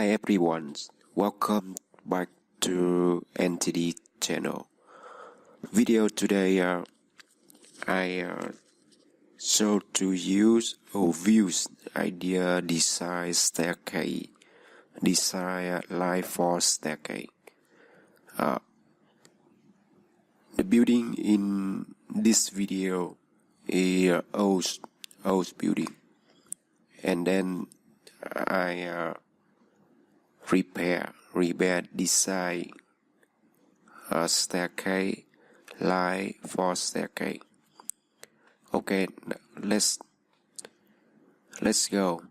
Hi everyone, welcome back to NTD channel. Video today I show to use or views idea design staircase, design life for staircase. The building in this video is old building, and then I repair design staircase line for staircase. Okay, let's go.